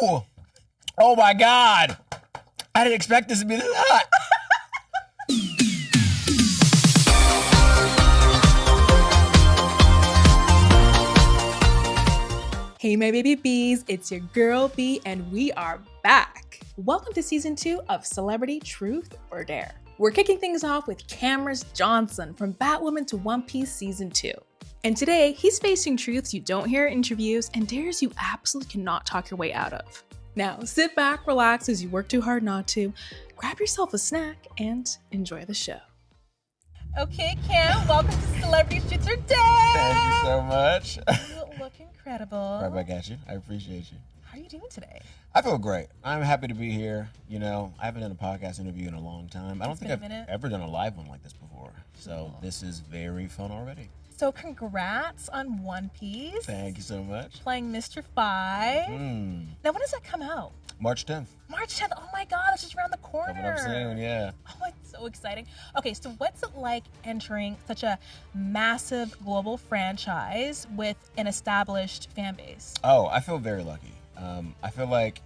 Ooh! Oh my God! I didn't expect this to be this hot. Hey my baby bees, it's your girl B and we are back. Welcome to season 2 of Celebrity Truth or Dare. We're kicking things off with Camrus Johnson from Batwoman to One Piece season 2. And today, he's facing truths you don't hear in interviews and dares you absolutely cannot talk your way out of. Now, sit back, relax as you work too hard not to, grab yourself a snack, and enjoy the show. Okay, Cam, welcome to Celebrity Truth or Dare. Thank you so much. You look incredible. Right back at you. I appreciate you. How are you doing today? I feel great. I'm happy to be here. You know, I haven't done a podcast interview in a long time. I don't think I've ever done a live one like this before. So This is very fun already. So congrats on One Piece. Thank you so much. Playing Mr. 5. Now, when does that come out? March 10th. March 10th. Oh my God, it's just around the corner. Coming up soon, yeah. Oh, it's so exciting. Okay, so what's it like entering such a massive global franchise with an established fan base? Oh, I feel very lucky. I feel like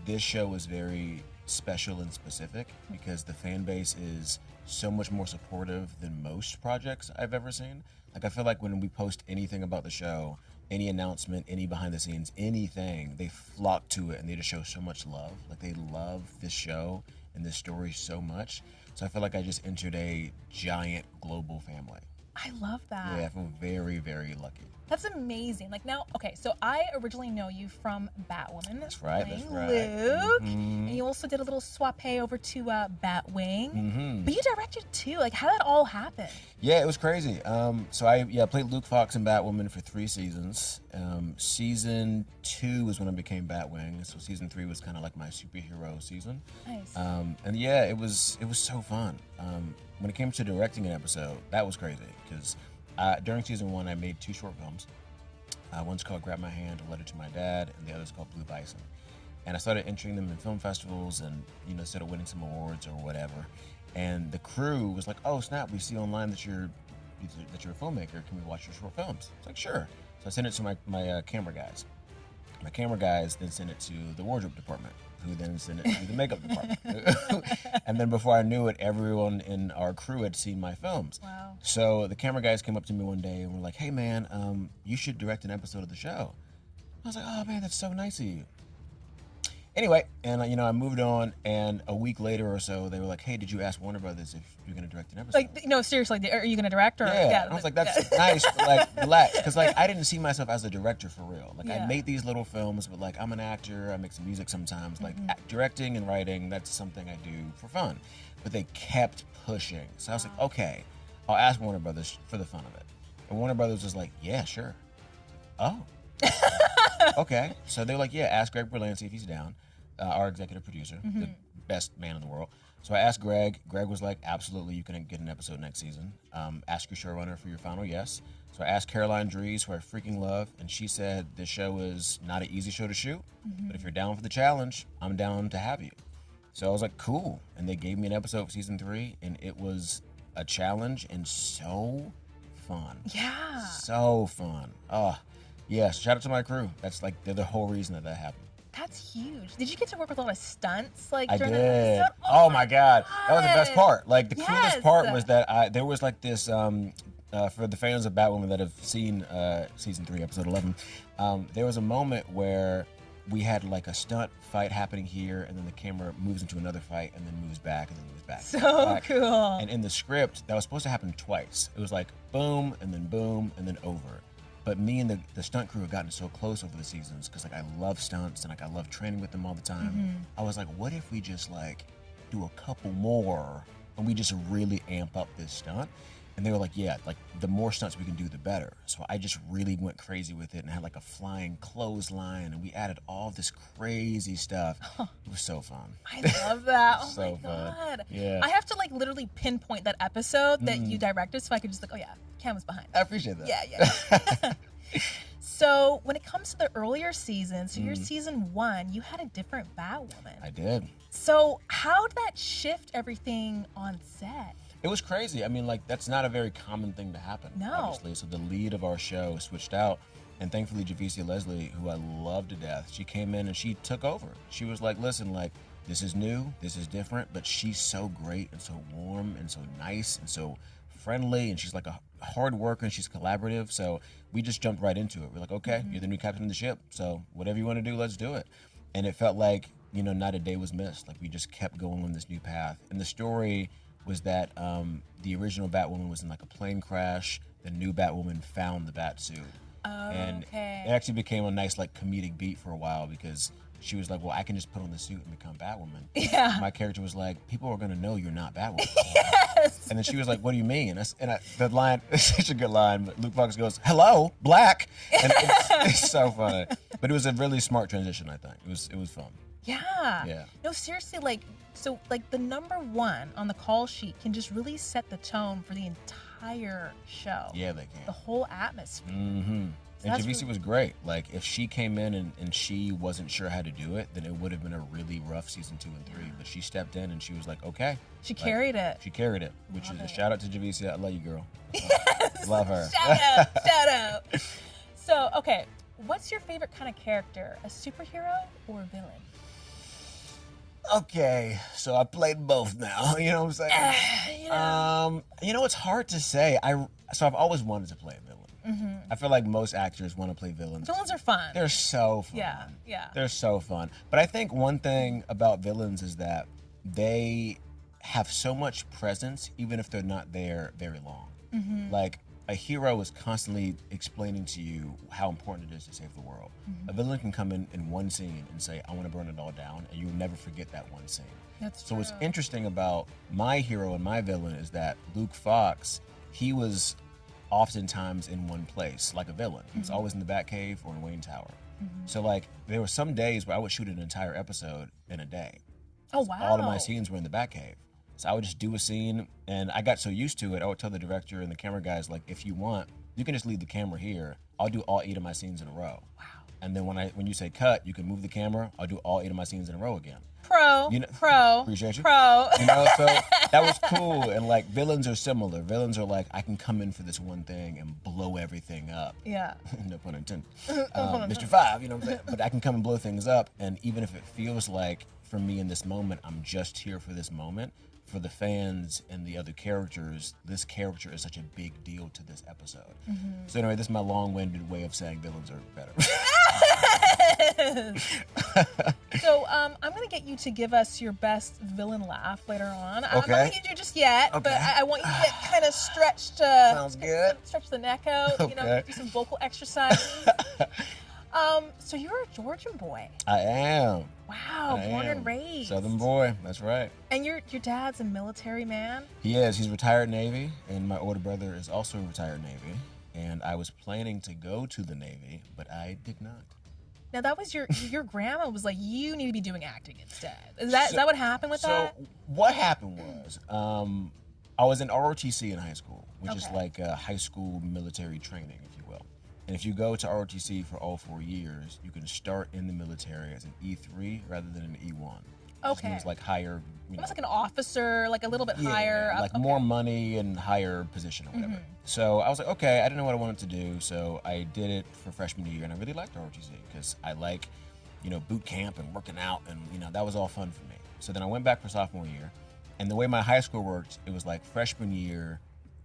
this show is very special and specific because the fan base is so much more supportive than most projects I've ever seen. Like, I feel like when we post anything about the show, any announcement, any behind the scenes, anything, they flock to it and they just show so much love. Like, they love this show and this story so much. So I feel like I just entered a giant global family. I love that. Yeah, I feel very, very lucky. That's amazing. Like now, okay, so I originally know you from Batwoman. That's right, playing that's right. Luke. And you also did a little soiree over to Batwing. But you directed too. Like, how did that all happen? Yeah, it was crazy. So I played Luke Fox in Batwoman for 3 seasons. Season 2 was when I became Batwing. So season 3 was kind of like my superhero season. Nice. And yeah, it was so fun. When it came to directing an episode, that was crazy because during season 1, I made 2 short films. One's called Grab My Hand, A Letter to My Dad, and the other's called Blue Bison. And I started entering them in film festivals and, you know, started winning some awards or whatever. And the crew was like, oh, snap, we see online that you're a filmmaker. Can we watch your short films? It's like, sure. So I sent it to my camera guys. My camera guys then sent it to the wardrobe department, who then sent it to the makeup department. And then before I knew it, everyone in our crew had seen my films. Wow. So the camera guys came up to me one day and were like, hey man, you should direct an episode of the show. I was like, oh man, that's so nice of you. Anyway, and you know, I moved on, and a week later or so, they were like, hey, did you ask Warner Brothers if you're gonna direct an episode? Like, no, seriously, are you gonna direct? Or yeah. I was like, that's nice, but like, relax. Because like, I didn't see myself as a director for real. Like, I made these little films, but like, I'm an actor, I make some music sometimes. Like, directing and writing, that's something I do for fun. But they kept pushing. So I was like, okay, I'll ask Warner Brothers for the fun of it. And Warner Brothers was like, yeah, sure. Oh. Okay. So they were like, yeah, ask Greg Berlanti if he's down. Our executive producer, the best man in the world. So I asked Greg. Greg was like, absolutely, you can get an episode next season. Ask your showrunner for your final yes. So I asked Caroline Dries, who I freaking love, and she said this show is not an easy show to shoot, but if you're down for the challenge, I'm down to have you. So I was like, cool. And they gave me an episode for season 3, and it was a challenge and so fun. Yeah. So fun. Oh, yeah, shout out to my crew. That's like, they're the whole reason that happened. That's huge. Did you get to work with a lot of stunts? Like, I during did. the episode? Oh my God. That was the best part. Like, the coolest part Yes. was that there was like this, for the fans of Batwoman that have seen season 3, episode 11, there was a moment where we had like a stunt fight happening here, and then the camera moves into another fight, and then moves back, and then moves back. So cool. And in the script, that was supposed to happen twice. It was like boom, and then over. But me and the stunt crew have gotten so close over the seasons because like I love stunts and like I love training with them all the time. I was like, what if we just like do a couple more and we just really amp up this stunt? And they were like, yeah, like the more stunts we can do, the better. So I just really went crazy with it and had like a flying clothesline, and we added all this crazy stuff. It was so fun. I love that. Oh So my God. fun. Yeah. I have to like literally pinpoint that episode that you directed so I could just like, oh yeah, Cam was behind. I appreciate that. Yeah. So when it comes to the earlier seasons, so your season 1, you had a different Batwoman. I did. So how did that shift everything on set? It was crazy. I mean, like, that's not a very common thing to happen, No. obviously. So the lead of our show switched out, And thankfully, Javicia Leslie, who I love to death, she came in and she took over. She was like, listen, like, this is new, this is different, but she's so great and so warm and so nice and so friendly, and she's like a hard worker and she's collaborative. So we just jumped right into it. We're like, okay, you're the new captain of the ship, so whatever you want to do, let's do it. And it felt like, you know, not a day was missed. Like, we just kept going on this new path. And the story was that the original Batwoman was in like a plane crash. The new Batwoman found the bat suit. And it actually became a nice like comedic beat for a while, because she was like, well, I can just put on the suit and become Batwoman. Yeah. My character was like, people are going to know you're not Batwoman. Yes. And then she was like, what do you mean? The line, it's such a good line, but Luke Fox goes, hello, black. And it's so funny. But it was a really smart transition, I think. It was fun. Yeah. Yeah. No, seriously, like, so, like, the number one on the call sheet can just really set the tone for the entire show. Yeah, they can. The whole atmosphere. Mm-hmm. So And that's Javicia was great. Like, if she came in and she wasn't sure how to do it, then it would have been a really rough season 2 and 3. But she stepped in and she was like, okay. She carried it. She carried it, which Love is a it. shout out to Javicia. I love you, girl. Yes. Love her. Shout out. So, okay, what's your favorite kind of character? A superhero or a villain? Okay, so I played both now. You know what I'm saying? You know, it's hard to say. I've always wanted to play a villain. I feel like most actors want to play villains. Villains are fun. They're so fun. Yeah. They're so fun. But I think one thing about villains is that they have so much presence, even if they're not there very long. Like, a hero is constantly explaining to you how important it is to save the world. A villain can come in one scene and say, I want to burn it all down, and you'll never forget that one scene. That's So true. what's interesting about my hero and my villain is that Luke Fox, he was oftentimes in one place, like a villain. He was always in the Batcave or in Wayne Tower. So, like, there were some days where I would shoot an entire episode in a day. Oh, wow. All of my scenes were in the Batcave. So I would just do a scene, and I got so used to it, I would tell the director and the camera guys, like, if you want, you can just leave the camera here. I'll do all 8 of my scenes in a row. Wow. And then when you say cut, you can move the camera. I'll do all 8 of my scenes in a row again. Pro. You know, Pro. appreciate you. Pro. You know, so that was cool. And like, villains are similar. Villains are like, I can come in for this one thing and blow everything up. Yeah. No pun intended. Mr. Five, you know what I'm saying? But I can come and blow things up. And even if it feels like, for me in this moment, I'm just here for this moment, for the fans and the other characters, this character is such a big deal to this episode. So anyway, this is my long-winded way of saying villains are better. So I'm gonna get you to give us your best villain laugh later on. I'm not Okay. gonna get you just yet, but Okay. I want you to get kind of stretched. Sounds good. Stretch the neck out. You know, Okay. do some vocal exercises. So you're a Georgian boy. I am. Wow, I born am. and raised. Southern boy, that's right. And your dad's a military man. He is. He's retired Navy, and my older brother is also retired Navy. And I was planning to go to the Navy, but I did not. Now that was your grandma was like, you need to be doing acting instead. Is that what happened with that? So what happened was, I was in ROTC in high school, which is Okay. like a high school military training, if you will. And if you go to ROTC for all 4 years, you can start in the military as an E3 rather than an E1. Which Okay. means like higher, you know, Almost like an officer, like a little bit higher up. like Okay. more money and higher position or whatever. So I was like, okay, I didn't know what I wanted to do, so I did it for freshman year, and I really liked ROTC because I like, you know, boot camp and working out, and you know that was all fun for me. So then I went back for sophomore year, and the way my high school worked, it was like freshman year,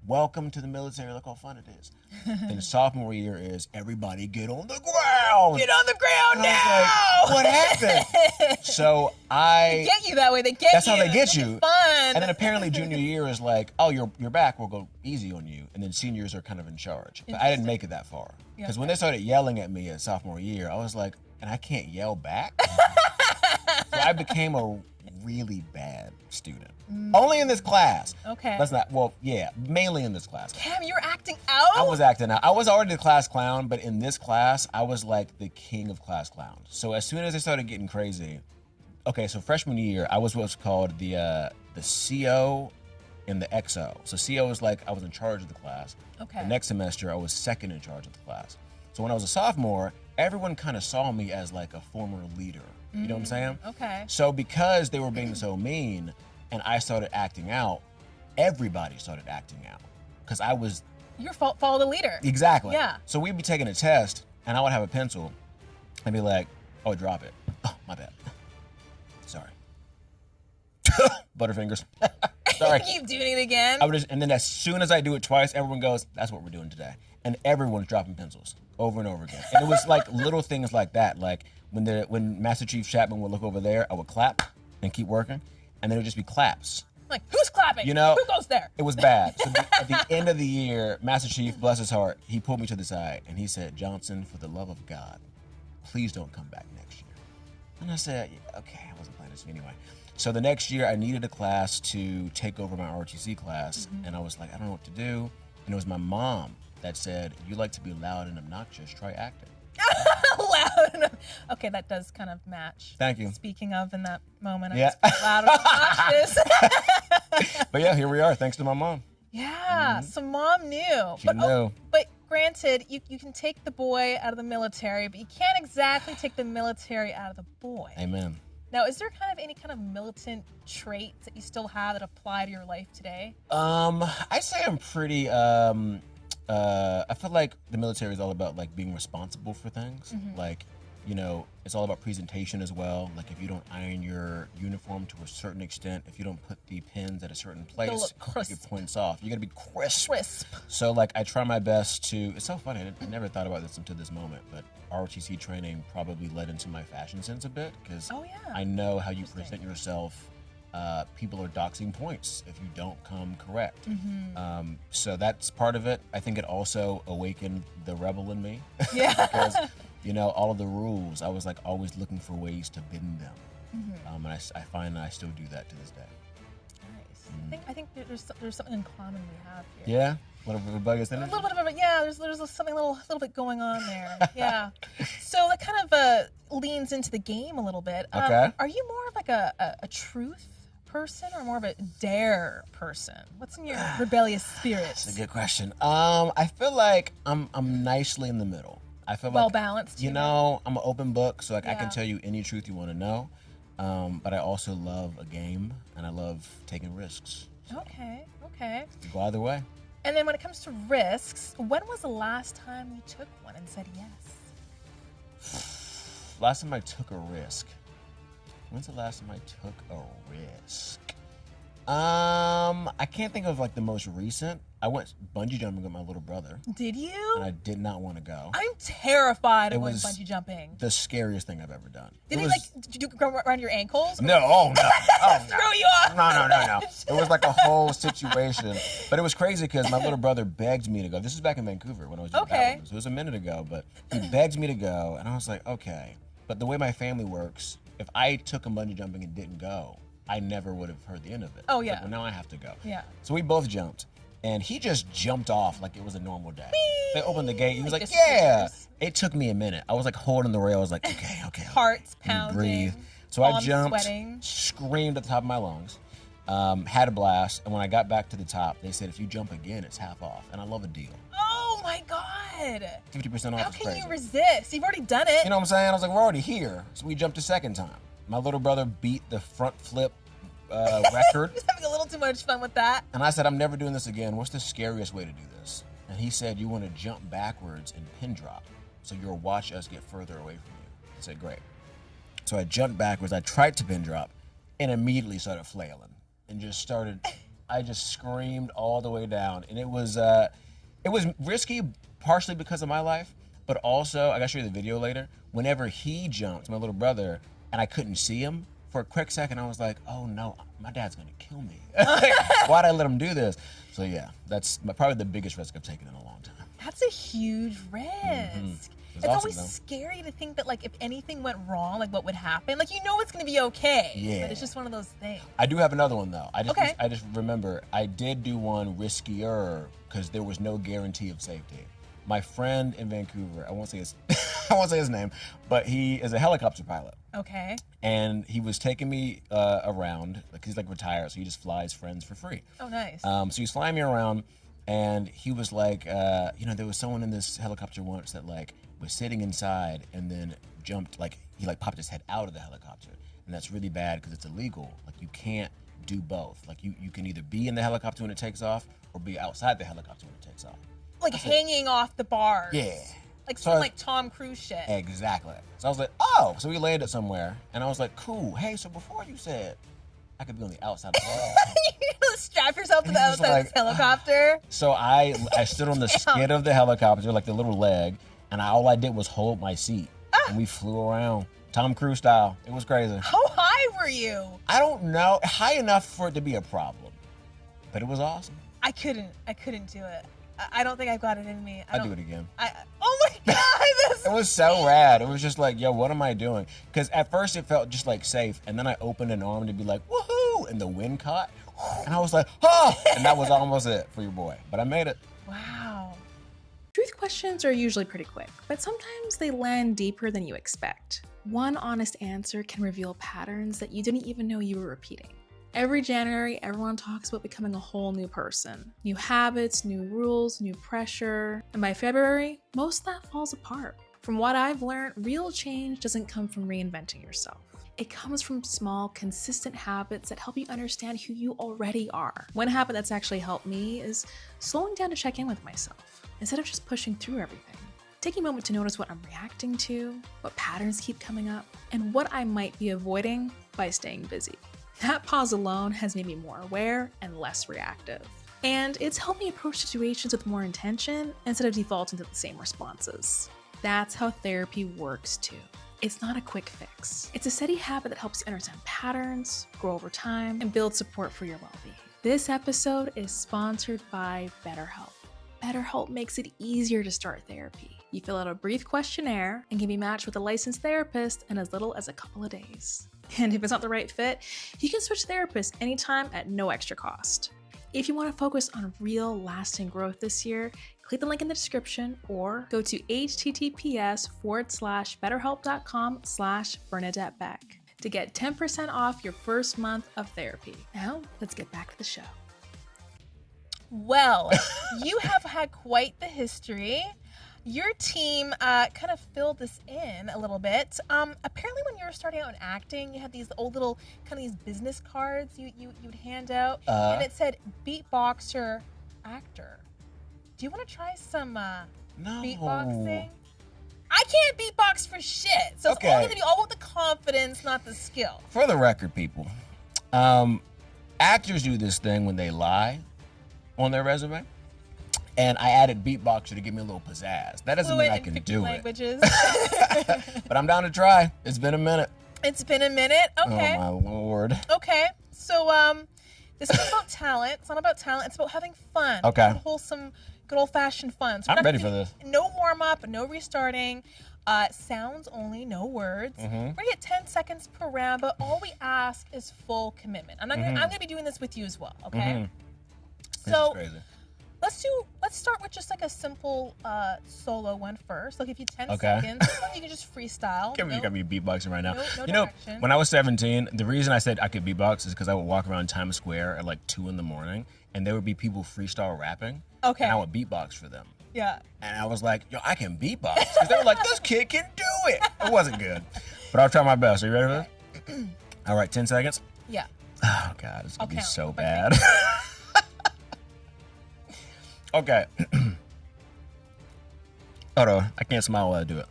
welcome to the military, look how fun it is. Then sophomore year is everybody get on the ground. Get on the ground And now. I was like, what happened? So They get you that way. They get That's you. how they get It's you. Fun. And then apparently junior year is like, oh, you're back, we'll go easy on you. And then seniors are kind of in charge. But I didn't make it that far. Because when they started yelling at me at sophomore year, I was like, and I can't yell back? So I became a really bad student. Only in this class. Okay. That's not, well, yeah, mainly in this class. Cam, you're acting out. I was acting out. I was already the class clown, but in this class, I was like the king of class clowns. So as soon as they started getting crazy, okay, so freshman year, I was what's called the CO and the XO. So CO was like I was in charge of the class. Okay. The next semester, I was second in charge of the class. So when I was a sophomore, everyone kind of saw me as like a former leader. You know what I'm saying? Okay. So because they were being so mean and I started acting out, everybody started acting out. Because I was Your fault. Follow the leader. Exactly. Yeah. So we'd be taking a test, and I would have a pencil and be like, oh, drop it. Oh, my bad. Sorry. Butterfingers. Sorry. Keep doing it again. And then as soon as I do it twice, everyone goes, that's what we're doing today. And everyone's dropping pencils over and over again. And it was like little things like that. Like when Master Chief Chapman would look over there, I would clap and keep working. And then it would just be claps. Like, who's clapping? You know, who goes there? It was bad. So at the end of the year, Master Chief, bless his heart, he pulled me to the side and he said, Johnson, for the love of God, please don't come back next year. And I said, yeah, okay, I wasn't planning this anyway. So the next year, I needed a class to take over my ROTC class, and I was like, I don't know what to do. And it was my mom that said, you like to be loud and obnoxious, try acting. Loud and okay, that does kind of match. Thank you. Speaking of in that moment, I Yeah. was loud and obnoxious. But yeah, here we are, thanks to my mom. Yeah, so mom knew. She knew. But granted, you can take the boy out of the military, but you can't exactly take the military out of the boy. Amen. Now, is there kind of any kind of militant traits that you still have that apply to your life today? I'd say I'm pretty, I feel like the military is all about like being responsible for things. Like, you know, it's all about presentation as well. Like if you don't iron your uniform to a certain extent, if you don't put the pins at a certain place, it points off. You gotta be crisp. So like I try my best to, it's so funny, I never thought about this until this moment, but ROTC training probably led into my fashion sense a bit because I know how you present yourself. People are doxing points if you don't come correct. So that's part of it. I think it also awakened the rebel in me. Yeah. Because, you know, all of the rules, I was like always looking for ways to bend them. And I find that I still do that to this day. Nice. I think there's something in common we have here. Yeah? A little bit of a bug is in it? A little bit of a, yeah, there's something a little bit going on there. Yeah. So that kind of leans into the game a little bit. Okay. Are you more of like a truth person or more of a dare person? What's in your rebellious spirit? That's a good question. I feel like I'm nicely in the middle. I feel well like, balanced. You know, I'm an open book, so like I can tell you any truth you want to know. But I also love a game and I love taking risks. Okay. You go either way. And then when it comes to risks, when was the last time you took one and said yes? Last time I took a risk. When's the last time I took a risk? I can't think of like the most recent. I went bungee jumping with my little brother. Did you? And I did not want to go. I'm terrified of It going was bungee jumping. The scariest thing I've ever done. Did you go around your ankles? No, oh no. Oh, no. Throw you off? No. It was like a whole situation. But it was crazy because my little brother begged me to go. This was back in Vancouver when I was doing Batwoman. So it was a minute ago, but he begged me to go. And I was like, okay. But the way my family works, if I took him bungee jumping and didn't go, I never would have heard the end of it. Oh, yeah. Like, well, now I have to go. Yeah. So we both jumped. And he just jumped off like it was a normal day. They opened the gate. He was like, yeah. It took me a minute. I was like holding the rail. I was like, okay. Heart's pounding. Breathe. So I jumped, sweating. Screamed at the top of my lungs, had a blast. And when I got back to the top, they said, if you jump again, it's half off. And I love a deal. Oh my God. 50% off. How is can crazy. you resist? You've already done it. You know what I'm saying? I was like, we're already here. So we jumped a second time. My little brother beat the front flip record. He was having a little too much fun with that. And I said, I'm never doing this again. What's the scariest way to do this? And he said, you want to jump backwards and pin drop. So you'll watch us get further away from you. I said, great. So I jumped backwards. I tried to pin drop and immediately started flailing and I just screamed all the way down. And it was risky, partially because of my life, but also, I gotta show you the video later, whenever he jumped, my little brother, and I couldn't see him, for a quick second, I was like, oh no, my dad's gonna kill me. Why'd I let him do this? So yeah, that's probably the biggest risk I've taken in a long time. That's a huge risk. It's awesome, always though. scary to think that, like, if anything went wrong, like, what would happen? Like, you know it's going to be okay. Yeah. But it's just one of those things. I do have another one, though. I Okay. just remember, I did do one riskier because there was no guarantee of safety. My friend in Vancouver, I won't say his name, but he is a helicopter pilot. Okay. And he was taking me around, like he's like retired, so he just flies friends for free. Oh, nice. So he's flying me around, and he was like, there was someone in this helicopter once that like was sitting inside and then jumped, like he like popped his head out of the helicopter, and that's really bad because it's illegal. Like you can't do both. Like you can either be in the helicopter when it takes off or be outside the helicopter when it takes off. Like hanging off the bars. Yeah. Like some like Tom Cruise shit. Exactly. So I was like, oh, so we landed somewhere, and I was like, cool. Hey, so before you said I could be on the outside of the world. You strap yourself to the outside of this helicopter. So I stood on the skid of the helicopter, like the little leg, and all I did was hold my seat, and we flew around, Tom Cruise style. It was crazy. How high were you? I don't know. High enough for it to be a problem, but it was awesome. I couldn't do it. I don't think I've got it in me. I'll do it again. Oh my God! It was so rad. It was just like, yo, what am I doing? Because at first it felt just like safe, and then I opened an arm to be like, woohoo! And the wind caught, and I was like, oh! And that was almost it for your boy. But I made it. Wow. Truth questions are usually pretty quick, but sometimes they land deeper than you expect. One honest answer can reveal patterns that you didn't even know you were repeating. Every January, everyone talks about becoming a whole new person. New habits, new rules, new pressure. And by February, most of that falls apart. From what I've learned, real change doesn't come from reinventing yourself. It comes from small, consistent habits that help you understand who you already are. One habit that's actually helped me is slowing down to check in with myself, instead of just pushing through everything. Taking a moment to notice what I'm reacting to, what patterns keep coming up, and what I might be avoiding by staying busy. That pause alone has made me more aware and less reactive. And it's helped me approach situations with more intention instead of defaulting to the same responses. That's how therapy works too. It's not a quick fix. It's a steady habit that helps you understand patterns, grow over time, and build support for your well-being. This episode is sponsored by BetterHelp. BetterHelp makes it easier to start therapy. You fill out a brief questionnaire and can be matched with a licensed therapist in as little as a couple of days. And if it's not the right fit, you can switch therapists anytime at no extra cost. If you want to focus on real, lasting growth this year, click the link in the description or go to https:/betterhelp.com/Bernadette Beck to get 10% off your first month of therapy. Now, let's get back to the show. Well, you have had quite the history. Your team kind of filled this in a little bit. Apparently when you were starting out in acting, you had these old little kind of these business cards you'd hand out, and it said beatboxer actor. Do you want to try some No. beatboxing? I can't beatbox for shit, so it's all going to be all about the confidence, not the skill. For the record, people, actors do this thing when they lie on their resume. And I added beatboxer to give me a little pizzazz. That doesn't mean I can do languages. it. But I'm down to try. It's been a minute. It's been a minute? Okay. Oh, my Lord. Okay. So, this is about talent. It's not about talent. It's about having fun. Okay. Wholesome, good old-fashioned fun. So I'm ready for this. No warm-up, no restarting. Sounds only, no words. We're gonna get 10 seconds per round, but all we ask is full commitment. I'm gonna be doing this with you as well, okay? So, this is crazy. Let's start with just like a simple solo one first. I'll give you 10 Okay. seconds. This one you can just freestyle. You got me beatboxing right now. No You know, direction. when I was 17, the reason I said I could beatbox is because I would walk around Times Square at like 2 in the morning, and there would be people freestyle rapping. Okay. And I would beatbox for them. Yeah. And I was like, yo, I can beatbox. Because they were like, this kid can do it. It wasn't good. But I'll try my best. Are you ready for this? All right, 10 seconds. Yeah. Oh, God, it's going to be count. so bad. Okay. Hold on. I can't smile while I do it.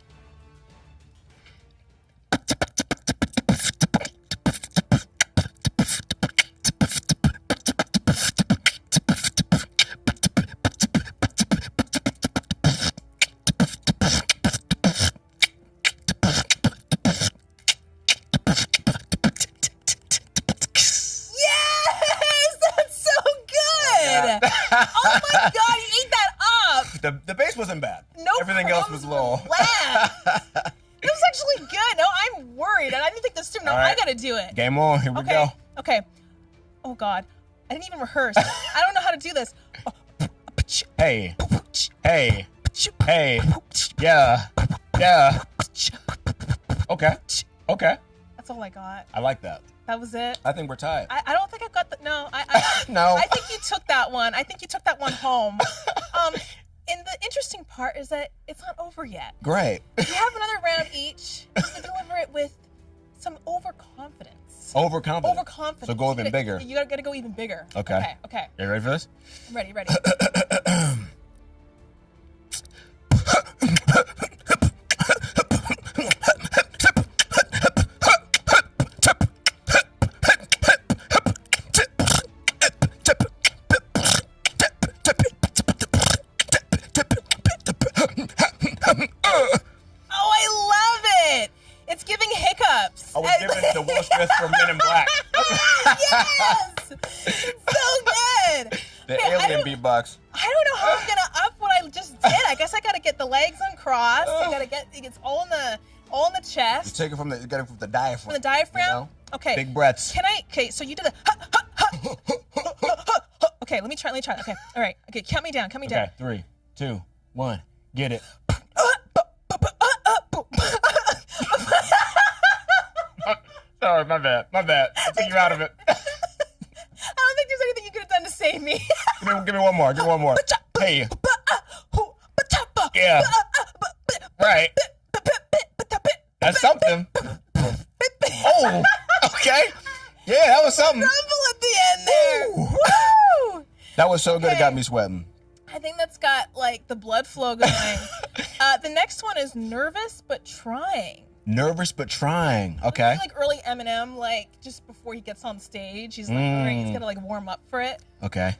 Oh my God, you ate that up! The bass wasn't bad. No, everything else was low. It was actually good. No, I'm worried, and I didn't think this through. No, All right. I gotta do it. Game on. Here we go. Okay. Oh God, I didn't even rehearse. I don't know how to do this. Hey. Hey. Hey. Yeah. Yeah. Okay. Okay. That's all I got. I like that. That was it. I think we're tied. I don't think I got the. No. No. I think you took that one. I think you took that one home. And the interesting part is that it's not over yet. Great. You have another round each to deliver it with some overconfidence. Overconfident. Overconfidence. So go even bigger. You gotta go even bigger. Okay. Okay. You ready for this? I'm ready. hiccups. I was giving the Will Smith from Men in Black. Yes! So good! The Okay, alien beatbox. I don't know how I'm gonna up what I just did. I guess I gotta get the legs uncrossed. I gotta get it's all in the chest. You take it from the diaphragm. From the diaphragm? You know? Okay. Big breaths. Okay, so you did the Okay, let me try. Okay, all right. Okay, count me down. Okay, 3, 2, 1, get it. Sorry, my bad. I took you out of it. I don't think there's anything you could have done to save me. Give me one more. Hey. Yeah. Right. That's something. Oh, okay. Yeah, that was something. Rumble at the end there. Woo! That was so good, Okay. It got me sweating. I think that's got like the blood flow going. The next one is nervous but trying. Nervous but trying. Okay. Like early Eminem, like just before he gets on stage, he's like he's gotta like warm up for it. Okay.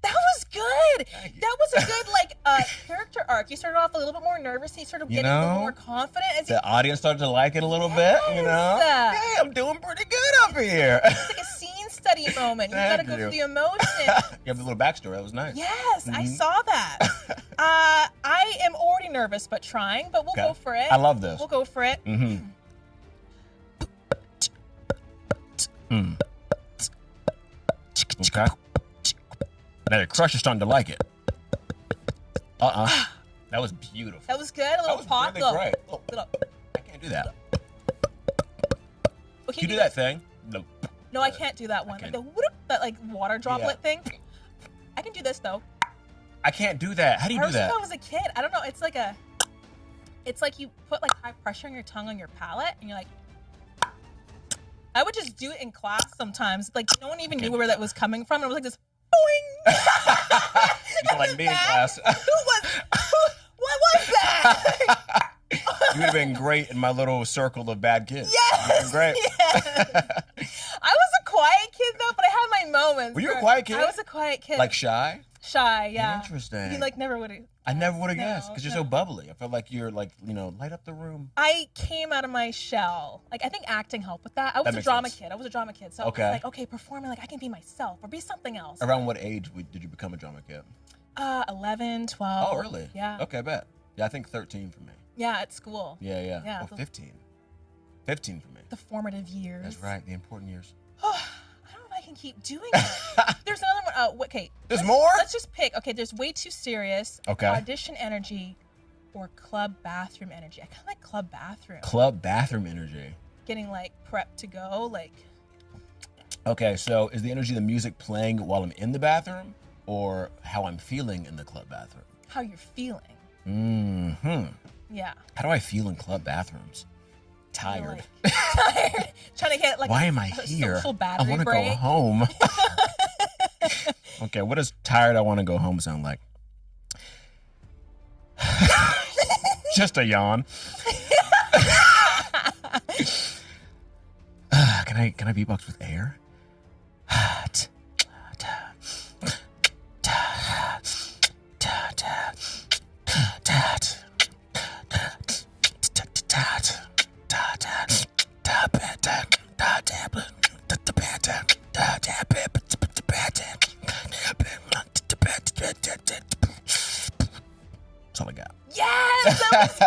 That was good. That was a good like character arc. You started off a little bit more nervous, and you started getting a little more confident. As The audience started to like it a little bit, you know? Yes. Hey, I'm doing pretty good up here. It's like a scene study moment. You gotta go through the emotion. You have a little backstory. That was nice. Yes, I saw that. I am already nervous but trying, but we'll go for it. I love this. We'll go for it. Okay. Now the crush is starting to like it. That was beautiful. That was good. A little pop. Really great. Oh, Little. I can't do that. Okay, You do that thing? No. No, I can't do that one. Like the whoop, that like water droplet thing. I can do this though. I can't do that. How do you do that? When I was a kid. I don't know. It's like you put like high pressure on your tongue on your palate, and you're like. I would just do it in class sometimes. Like no one even knew where that was coming from. And it was like this boing. You know, like me in class. What was that? You would have been great in my little circle of bad kids. Yes. Great. Yes. I was a quiet kid though, but I had my moments. Were you a quiet kid? I was a quiet kid. Like shy? Shy, yeah. Interesting. You like never would have. I never would have guessed because you're so bubbly. I feel like you're like, light up the room. I came out of my shell. Like I think acting helped with that. I was a drama kid. So I was like, okay, performing like I can be myself or be something else. Around what age did you become a drama kid? 11, 12. Oh, early. Yeah. Okay, bet. Yeah, I think 13 for me. Yeah, at school. Yeah. Oh, 15. 15 for me. The formative years. That's right, the important years. I don't know if I can keep doing it. There's another one. Okay. There's more? Let's just pick. Okay, there's way too serious. Okay. Audition energy or club bathroom energy. I kind of like club bathroom. Club bathroom energy. Getting like prepped to go. Like. Okay, so is the energy the music playing while I'm in the bathroom or how I'm feeling in the club bathroom? How you're feeling. Mm-hmm. Yeah. How do I feel in club bathrooms? Tired. Like, tired. Trying to get like why am I here? Social battery I want to break. go home. Okay, what does tired I want to go home sound like? Just a yawn. Can I beatbox with air? That's all I got. Yes, that was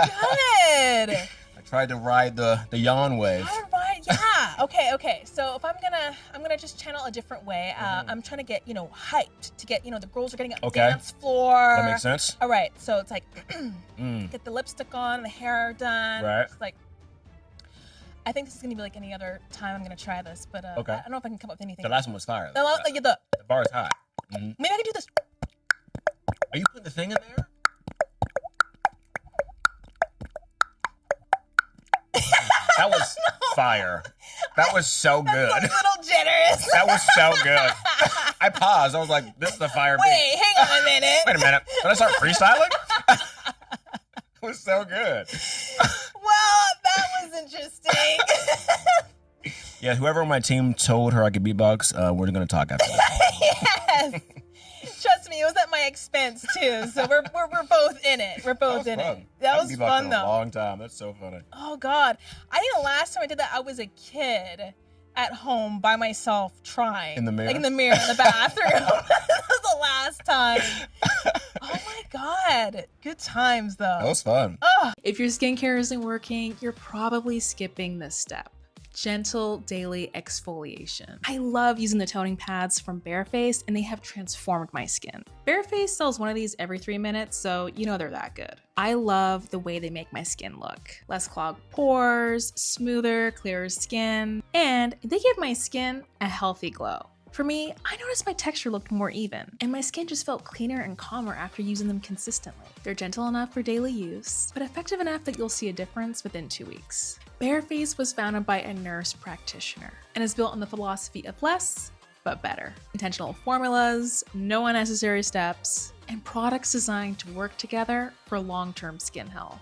good. I tried to ride the yawn wave. All right, yeah. Okay. So if I'm gonna just channel a different way. I'm trying to get hyped to get the girls are getting up the dance floor. That makes sense. All right, so it's like get the lipstick on, the hair done. Right. It's like I think this is gonna be like any other time I'm gonna try this, but I don't know if I can come up with anything. The last one was fire. The bar is high. Maybe I can do this. Are you putting the thing in there? That was fire. That was so good. That's a little generous. That was so good. I paused. I was like, this is the fire beat. Wait, hang on a minute. Wait a minute. Did I start freestyling? It was so good. Well, that was interesting. Yeah, whoever on my team told her I could beatbox, we're going to talk after this. Yes. Trust me, it was at my expense too. So we're both in it. We're both in it. That was fun though. A long time. That's so funny. Oh God, I think the last time I did that, I was a kid at home by myself trying. In the mirror? Like in the mirror in the bathroom. That was the last time. Oh my God. Good times though. That was fun. Oh. If your skincare isn't working, you're probably skipping this step. Gentle daily exfoliation. I love using the toning pads from Barefaced, and they have transformed my skin. Barefaced sells one of these every 3 minutes, so you know they're that good. I love the way they make my skin look. Less clogged pores, smoother, clearer skin, and they give my skin a healthy glow. For me, I noticed my texture looked more even, and my skin just felt cleaner and calmer after using them consistently. They're gentle enough for daily use, but effective enough that you'll see a difference within 2 weeks. Barefaced was founded by a nurse practitioner and is built on the philosophy of less, but better. Intentional formulas, no unnecessary steps, and products designed to work together for long-term skin health.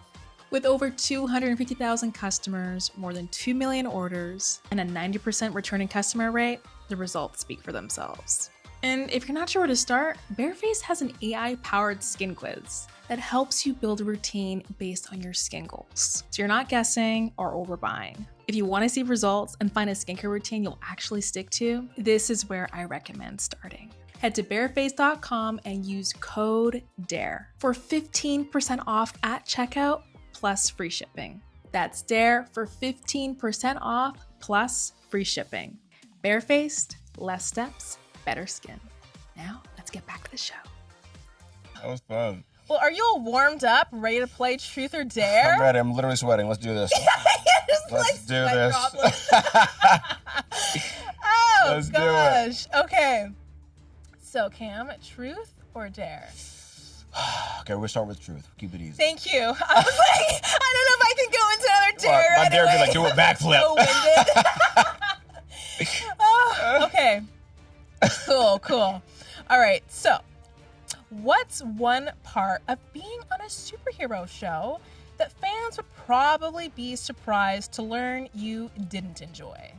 With over 250,000 customers, more than 2 million orders, and a 90% returning customer rate, the results speak for themselves. And if you're not sure where to start, Barefaced has an AI-powered skin quiz that helps you build a routine based on your skin goals, so you're not guessing or overbuying. If you want to see results and find a skincare routine you'll actually stick to, this is where I recommend starting. Head to barefaced.com and use code DARE for 15% off at checkout plus free shipping. That's DARE for 15% off plus free shipping. Barefaced, less steps, better skin. Now, let's get back to the show. That was fun. Well, are you all warmed up, ready to play Truth or Dare? I'm ready. I'm literally sweating. Let's do this. Let's do this. Oh, Let's gosh. Do it. Okay. So, Cam, Truth or Dare? Okay, we'll start with truth. Keep it easy. Thank you. I was like, I don't know if I can go into another dare. My dare would be like, do a backflip. So oh, okay. Cool. All right. So, what's one part of being on a superhero show that fans would probably be surprised to learn you didn't enjoy?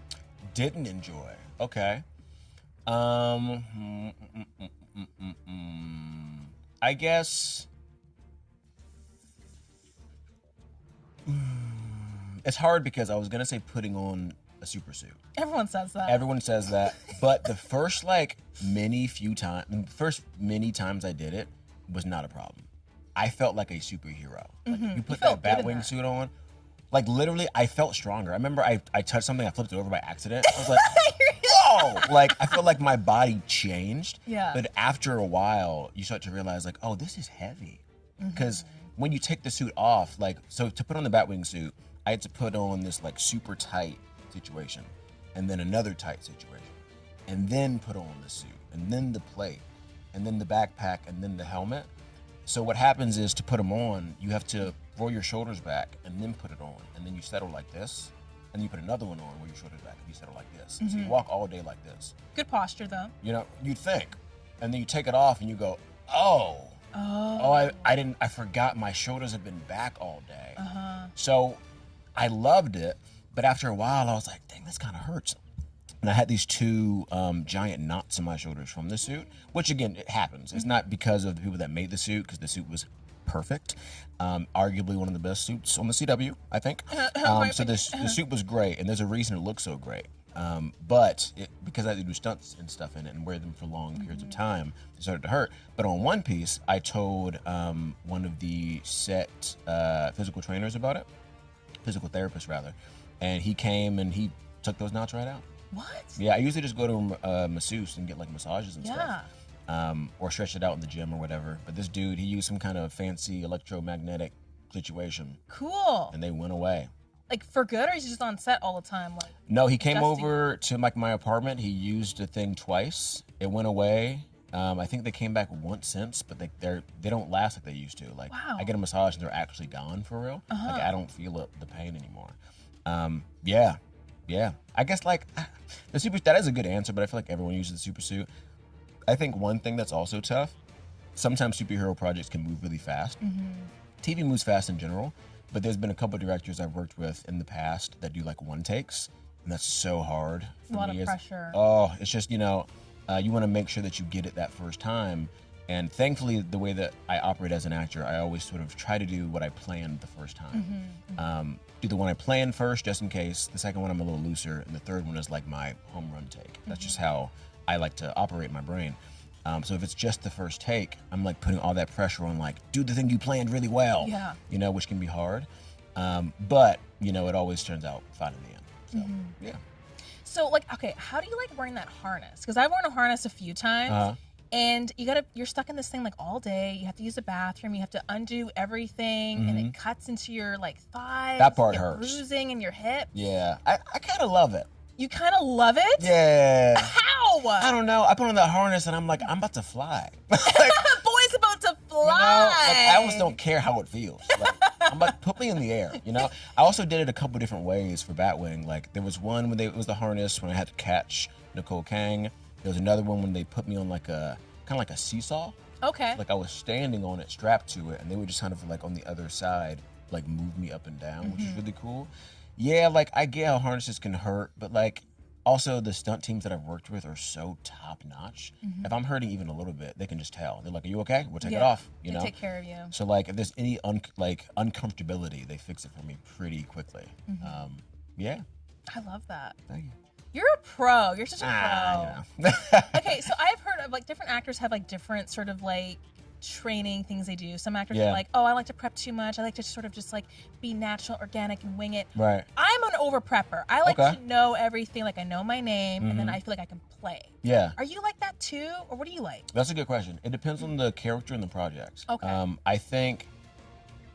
Didn't enjoy. Okay. I guess it's hard because I was gonna say putting on a super suit. Everyone says that. Everyone says that, but the first many times I did it was not a problem. I felt like a superhero. Like you put that Batwing suit on, like literally, I felt stronger. I remember I touched something, I flipped it over by accident. I was like, whoa! Like I felt like my body changed. Yeah. But after a while, you start to realize like, oh, this is heavy. Because when you take the suit off, so to put on the Batwing suit, I had to put on this super tight situation, and then another tight situation, and then put on the suit, and then the plate, and then the backpack, and then the helmet. So what happens is to put them on, you have to roll your shoulders back and then put it on, and then you settle like this, and you put another one on where your shoulders back and you settle like this. So you walk all day like this. Good posture though. You'd think, and then you take it off and you go, I forgot my shoulders had been back all day. So I loved it, but after a while I was like, dang, this kind of hurts. And I had these two giant knots in my shoulders from the suit, which again, it happens. It's not because of the people that made the suit, because the suit was perfect. Arguably one of the best suits on the CW, I think. So the suit was great, and there's a reason it looks so great. But because I had to do stunts and stuff in it and wear them for long periods of time, it started to hurt. But on One Piece, I told one of the set physical trainers about it, physical therapist rather, and he came and he took those knots right out. What? Yeah, I usually just go to a masseuse and get massages and stuff. Or stretch it out in the gym or whatever. But this dude, he used some kind of fancy electromagnetic situation. Cool. And they went away. Like for good, or is he just on set all the time? No, he came over to my apartment. He used the thing twice. It went away. I think they came back once since, but they don't last like they used to. Wow. I get a massage and they're actually gone for real. I don't feel the pain anymore. Yeah. I guess like that is a good answer, but I feel like everyone uses the super suit. I think one thing that's also tough, sometimes superhero projects can move really fast. TV moves fast in general, but there's been a couple of directors I've worked with in the past that do like one takes, and that's so hard for me. A lot of pressure. Oh, it's just, you want to make sure that you get it that first time. And thankfully, the way that I operate as an actor, I always sort of try to do what I planned the first time. Do the one I planned first, just in case. The second one, I'm a little looser. And the third one is like my home run take. That's just how I like to operate my brain. So if it's just the first take, I'm like putting all that pressure on like, do the thing you planned really well. Yeah. Which can be hard. But, it always turns out fine in the end. So, yeah. So, like, okay, how do you like wearing that harness? Because I've worn a harness a few times. And you're stuck in this thing like all day. You have to use the bathroom. You have to undo everything, and it cuts into your like thighs. That part you get hurts. Bruising in your hips. Yeah, I kind of love it. You kind of love it? Yeah. How? I don't know. I put on that harness and I'm like, I'm about to fly. Boy's about to fly. I almost don't care how it feels. Like, I'm like, put me in the air. I also did it a couple different ways for Batwing. Like there was one when it was the harness when I had to catch Nicole Kang. There was another one when they put me on like kind of like a seesaw. Okay. Like I was standing on it, strapped to it, and they would just kind of like on the other side, like move me up and down, which is really cool. Yeah, like I get how harnesses can hurt, but like also the stunt teams that I've worked with are so top notch. If I'm hurting even a little bit, they can just tell. They're like, "Are you okay? We'll take it off." They take care of you. So like if there's any uncomfortability, they fix it for me pretty quickly. Yeah. I love that. Thank you. You're a pro. You're such a pro. Yeah. Okay, so I've heard of like different actors have like different sort of like training things they do. Some actors are like, oh, I like to prep too much. I like to sort of just like be natural, organic, and wing it. Right. I'm an over prepper. I like to know everything. Like I know my name, and then I feel like I can play. Yeah. Are you like that too, or what do you like? That's a good question. It depends on the character and the project. Okay. I think,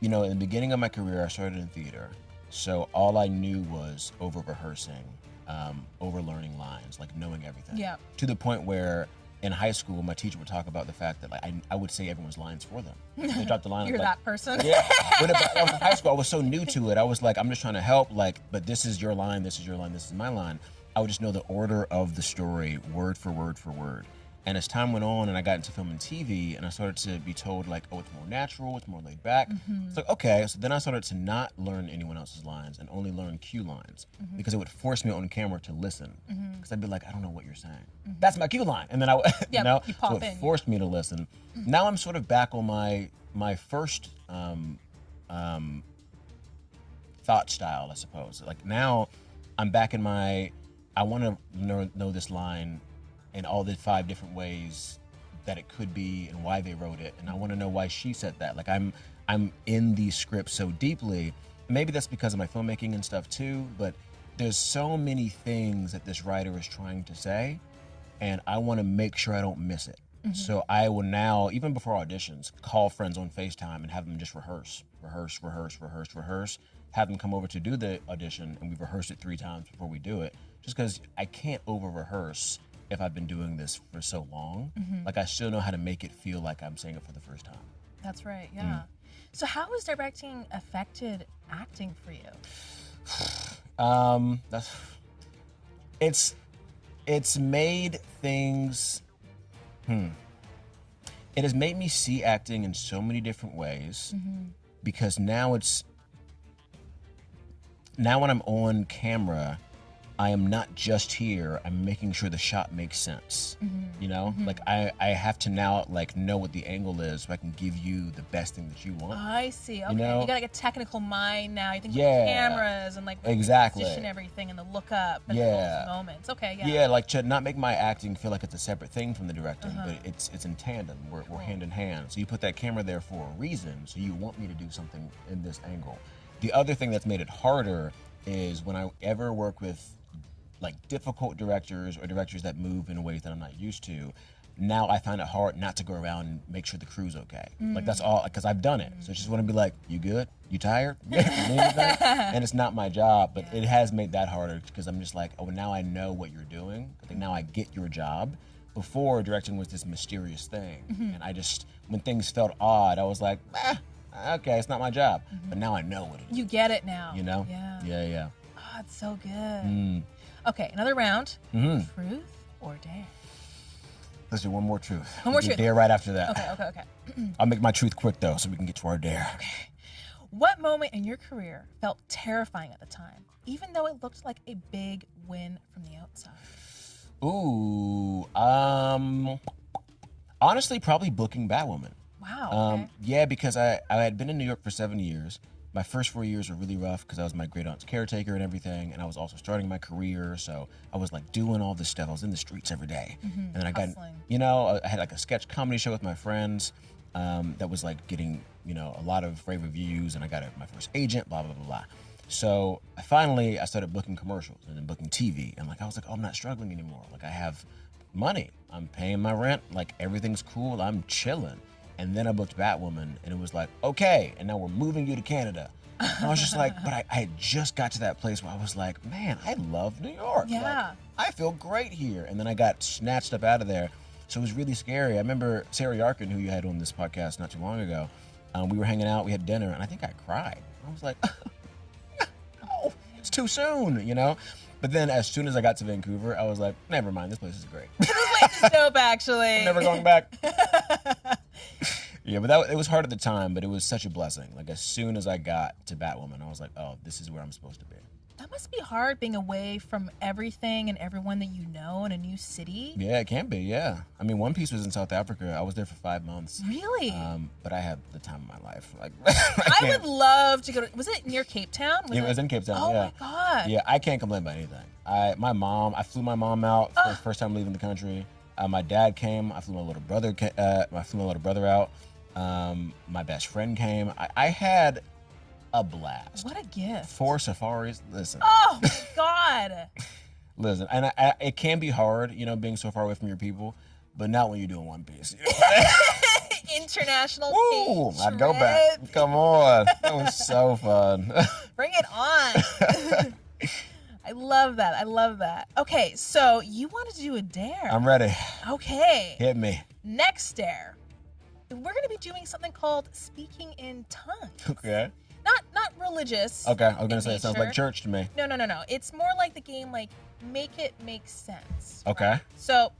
in the beginning of my career, I started in theater, so all I knew was over rehearsing. Over learning lines, like knowing everything. Yeah. To the point where in high school, my teacher would talk about the fact that like I would say everyone's lines for them. They dropped the line. You're like, that person. Yeah. When I was in high school, I was so new to it. I was like, I'm just trying to help. Like, but this is your line. This is your line. This is my line. I would just know the order of the story, word for word for word. And as time went on and I got into film and TV and I started to be told like, oh, it's more natural, it's more laid back. It's like, okay. So then I started to not learn anyone else's lines and only learn cue lines because it would force me on camera to listen. Because I'd be like, I don't know what you're saying. That's my cue line. And then you pop so it in. forced me to listen. Now I'm sort of back on my first thought style, I suppose. Like now I'm back in I want to know this line in all the 5 different ways that it could be and why they wrote it, and I want to know why she said that. Like I'm in the script so deeply. Maybe that's because of my filmmaking and stuff too, but there's so many things that this writer is trying to say, and I want to make sure I don't miss it. So I will now, even before auditions, call friends on FaceTime and have them just rehearse, have them come over to do the audition, and we rehearse it 3 times before we do it, just because I can't over-rehearse if I've been doing this for so long. Like I still know how to make it feel like I'm saying it for the first time. That's right, yeah. So how has directing affected acting for you? It's made things, it has made me see acting in so many different ways because now when I'm on camera, I am not just here, I'm making sure the shot makes sense. Like I have to now like know what the angle is so I can give you the best thing that you want. I see. Okay. You got like a technical mind now. You think with cameras and like exactly position everything and the look up and those moments. Okay, yeah. Yeah, like to not make my acting feel like it's a separate thing from the directing, but it's in tandem. We're hand in hand. So you put that camera there for a reason. So you want me to do something in this angle. The other thing that's made it harder is when I ever work with like difficult directors or directors that move in ways that I'm not used to, now I find it hard not to go around and make sure the crew's okay. Like that's all, because I've done it. So I just want to be like, you good? You tired? And it's not my job, but it has made that harder because I'm just like, oh, now I know what you're doing. I think now I get your job. Before, directing was this mysterious thing. And I just, when things felt odd, I was like, okay, it's not my job. But now I know what it is. You get it now. Yeah. Oh, it's so good. Okay, another round. Truth or dare? Let's do one more truth. One more do truth. Dare right after that. Okay. I'll make my truth quick though, so we can get to our dare. Okay. What moment in your career felt terrifying at the time, even though it looked like a big win from the outside? Ooh, honestly, probably booking Batwoman. Wow. Okay. Yeah, because I had been in New York for 7 years. My first 4 years were really rough because I was my great aunt's caretaker and everything, and I was also starting my career, so I was like doing all this stuff. I was in the streets every day, and then I got, I had like a sketch comedy show with my friends that was like getting, a lot of rave reviews, and I got my first agent, blah blah blah blah. So I started booking commercials and then booking TV, and I was like, oh, I'm not struggling anymore. Like I have money, I'm paying my rent, like everything's cool, I'm chilling. And then I booked Batwoman, and it was like, okay, and now we're moving you to Canada. And I was just like, but I had just got to that place where I was like, man, I love New York. Yeah. Like, I feel great here. And then I got snatched up out of there. So it was really scary. I remember Sarah Yarkin, who you had on this podcast not too long ago, we were hanging out, we had dinner, and I think I cried. I was like, oh, it's too soon, But then as soon as I got to Vancouver, I was like, never mind, this place is great. This place is dope, actually. I'm never going back. Yeah, but it was hard at the time, but it was such a blessing. Like as soon as I got to Batwoman, I was like, oh, this is where I'm supposed to be. That must be hard being away from everything and everyone that you know in a new city. Yeah, it can be, yeah. I mean, One Piece was in South Africa. I was there for 5 months. Really? But I had the time of my life. Like, I would love to go to, was it near Cape Town? It was in Cape Town, oh yeah. Oh my God. Yeah, I can't complain about anything. I flew my mom out for the first time leaving the country. My dad came. I flew my little brother out. My best friend came. I had a blast. What a gift. 4 safaris. Listen. Oh my God. Listen, and it can be hard, being so far away from your people, but not when you're doing One Piece. International. Woo! I'd go back. Come on. That was so fun. Bring it on. I love that. Okay, so you wanted to do a dare. I'm ready. Okay. Hit me. Next dare. We're going to be doing something called speaking in tongues. Okay. Not religious. Okay, I was going to say, it sounds like church to me. No. It's more like the game, make it make sense. Okay. Right? So,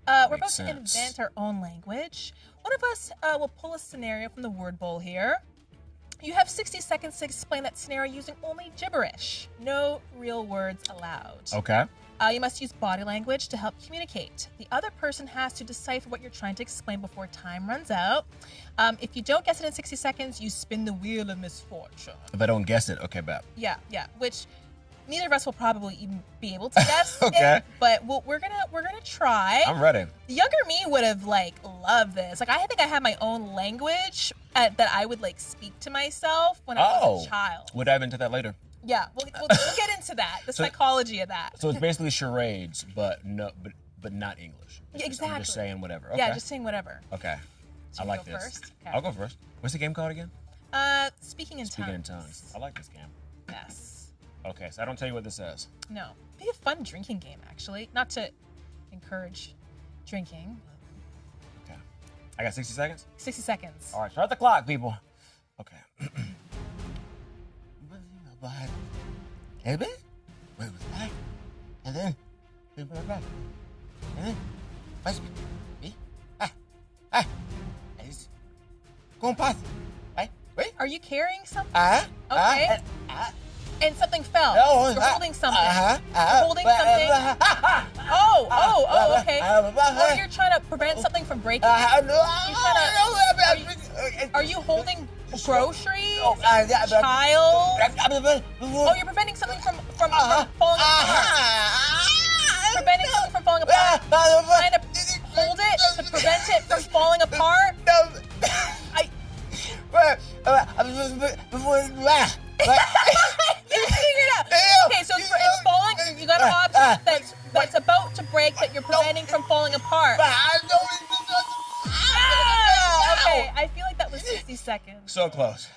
we're about to invent our own language. One of us will pull a scenario from the word bowl here. You have 60 seconds to explain that scenario using only gibberish. No real words allowed. Okay. You must use body language to help communicate. The other person has to decipher what you're trying to explain before time runs out. If you don't guess it in 60 seconds, you spin the wheel of misfortune. If I don't guess it, okay, bet. Yeah, which neither of us will probably even be able to guess. Okay. But we're gonna try. I'm ready. The younger me would have loved this. I think I had my own language that I would speak to myself when I was a child. We'll dive into that later. Yeah, we'll get into that. The psychology of that. So it's basically charades, but not English. Exactly. I'm just saying whatever. Okay. Yeah, just saying whatever. Okay. So I like this. First? Okay. I'll go first. What's the game called again? Speaking in tongues. Speaking in tongues. I like this game. Yes. Okay, so I don't tell you what this says. No. It'd be a fun drinking game, actually. Not to encourage drinking. Okay. I got 60 seconds? 60 seconds. All right, start the clock, people. Okay. And then Are you carrying something? Okay. And something fell. You're holding something. You're holding something. Oh, okay. Or you're trying to prevent something from breaking. Are you holding groceries? Child? Oh, you're preventing something from falling apart. Preventing something from falling apart. Trying to hold it to prevent it from falling apart. Okay, so it's falling. You got an object that's about to break that you're preventing from falling apart. Okay, I feel like that was 60 seconds. So close.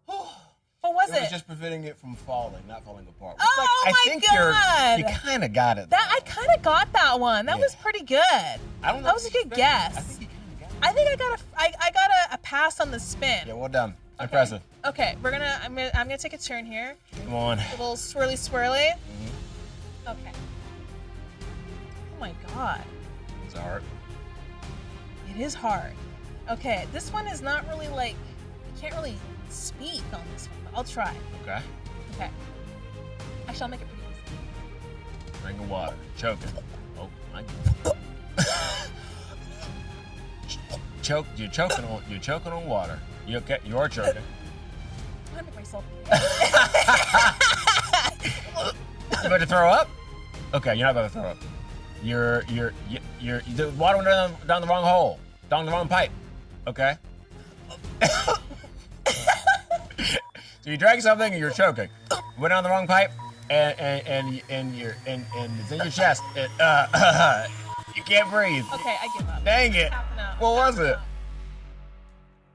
What was it? It was just preventing it from falling, not falling apart. Oh I my think God! You kind of got it. I kind of got that one. That was pretty good. I don't know. That was a good guess. I think you kind of got it. I think I got a pass on the spin. Yeah, well done. Impressive. Okay, I'm gonna take a turn here. Come on. A little swirly. Okay. Oh my god. It's hard. It is hard. Okay, this one is not really like, you can't really speak on this one, but I'll try. Okay. Okay. Actually, I'll make it pretty easy. Drink of water. Choking. Oh my god. You're choking on water. You okay? You are choking. I'm gonna make myself. You about to throw up? Okay, you're not about to throw up. The water went down the wrong hole, down the wrong pipe. Okay. So you drank something and you're choking. Went down the wrong pipe, and it's in your chest. You can't breathe. Okay, I give up. Dang it. What was it?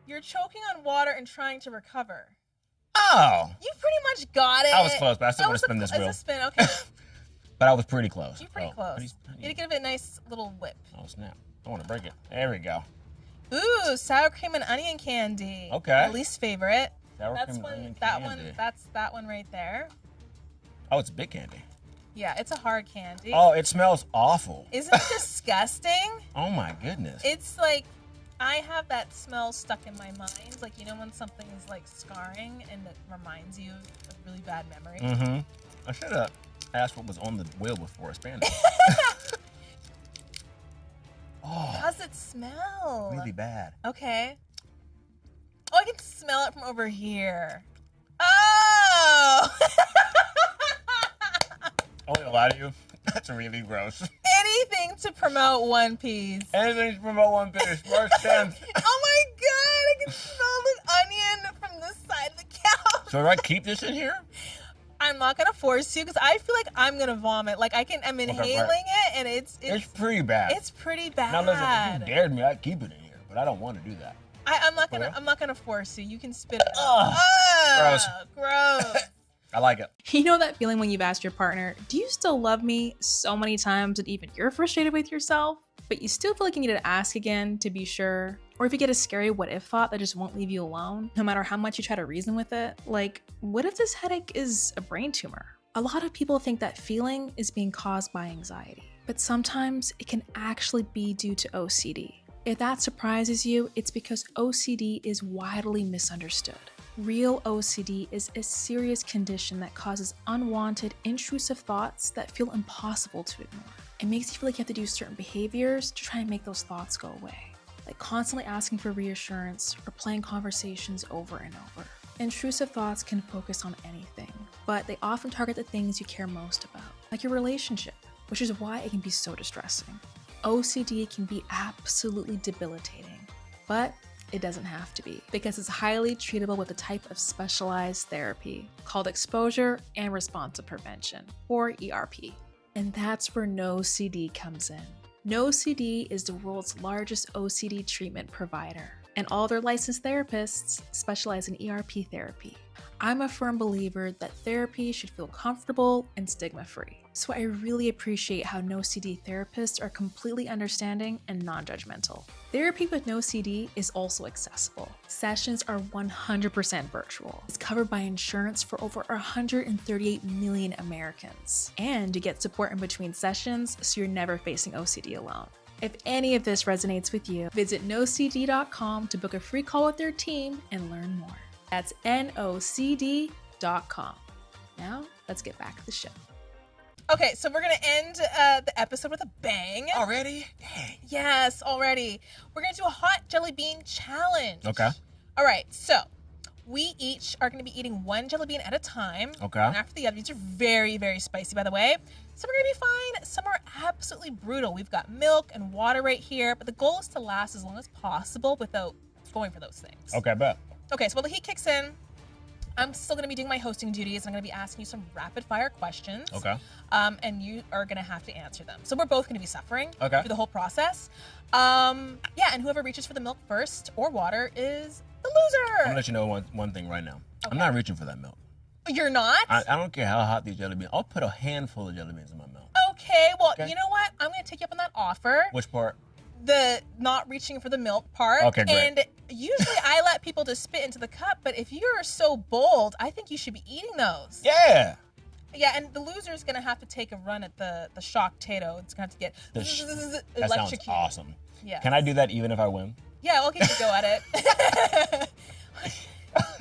You're choking on water and trying to recover. Oh. You pretty much got it. I was close, but I still want to spin this wheel. It's a spin, okay. But I was pretty close. You're pretty close. You need to give it a nice little whip. Oh, snap. I want to break it. There we go. Ooh, sour cream and onion candy. Okay. My least favorite. Sour cream and onion candy. That's that one right there. Oh, it's big candy. Yeah, it's a hard candy. Oh, it smells awful. Isn't it disgusting? Oh my goodness. It's like, I have that smell stuck in my mind. Like, you know when something is like scarring and it reminds you of a really bad memory? Mm-hmm. I should have asked what was on the wheel before I spanned it. Oh. How's it smell? Really bad. Okay. Oh, I can smell it from over here. Oh! I'm gonna lie to you. That's really gross. Anything to promote One Piece. Anything to promote One Piece. First chance. Oh my god, I can smell the onion from this side of the couch. So do I keep this in here? I'm not gonna force you because I feel like I'm gonna vomit. Like I'm inhaling it and it's pretty bad. It's pretty bad. Now listen, if you dared me, I'd keep it in here, but I don't want to do that. I'm not gonna force you. You can spit it out. Gross. Gross. I like it. You know that feeling when you've asked your partner, do you still love me, so many times that even you're frustrated with yourself, but you still feel like you need to ask again to be sure? Or if you get a scary what if thought that just won't leave you alone, no matter how much you try to reason with it, like, what if this headache is a brain tumor? A lot of people think that feeling is being caused by anxiety, but sometimes it can actually be due to OCD. If that surprises you, it's because OCD is widely misunderstood. Real OCD is a serious condition that causes unwanted, intrusive thoughts that feel impossible to ignore. It makes you feel like you have to do certain behaviors to try and make those thoughts go away, like constantly asking for reassurance or playing conversations over and over. Intrusive thoughts can focus on anything, but they often target the things you care most about, like your relationship, which is why it can be so distressing. OCD can be absolutely debilitating, but it doesn't have to be, because it's highly treatable with a type of specialized therapy called exposure and responsive prevention, or ERP. And that's where NOCD comes in. NOCD is the world's largest OCD treatment provider, and all their licensed therapists specialize in ERP therapy. I'm a firm believer that therapy should feel comfortable and stigma-free. So I really appreciate how NOCD therapists are completely understanding and non-judgmental. Therapy with NOCD is also accessible. Sessions are 100% virtual. It's covered by insurance for over 138 million Americans. And you get support in between sessions, so you're never facing OCD alone. If any of this resonates with you, visit NOCD.com to book a free call with their team and learn more. That's NOCD.com. Now, let's get back to the show. Okay, so we're going to end the episode with a bang. Already? Dang. Yes, already. We're going to do a hot jelly bean challenge. Okay. All right, so we each are going to be eating one jelly bean at a time. Okay. And after the other. These are very, very spicy, by the way. Some are going to be fine. Some are absolutely brutal. We've got milk and water right here, but the goal is to last as long as possible without going for those things. Okay, bet. Okay, so while the heat kicks in, I'm still going to be doing my hosting duties. I'm going to be asking you some rapid fire questions. Okay. And you are going to have to answer them. So we're both going to be suffering through the whole process. Yeah, and whoever reaches for the milk first or water is the loser. I'm going to let you know one thing right now. Okay. I'm not reaching for that milk. You're not? I don't care how hot these jelly beans. I'll put a handful of jelly beans in my milk. Okay, well, you know what? I'm going to take you up on that offer. Which part? the not reaching for the milk part. Okay, great. And usually I let people just spit into the cup, but if you're so bold, I think you should be eating those. Yeah. Yeah, and the loser's gonna have to take a run at the shock potato. It's gonna have to get That sounds electrocuted. awesome. Yeah. Can I do that even if I win? Yeah, I'll get you to go at it.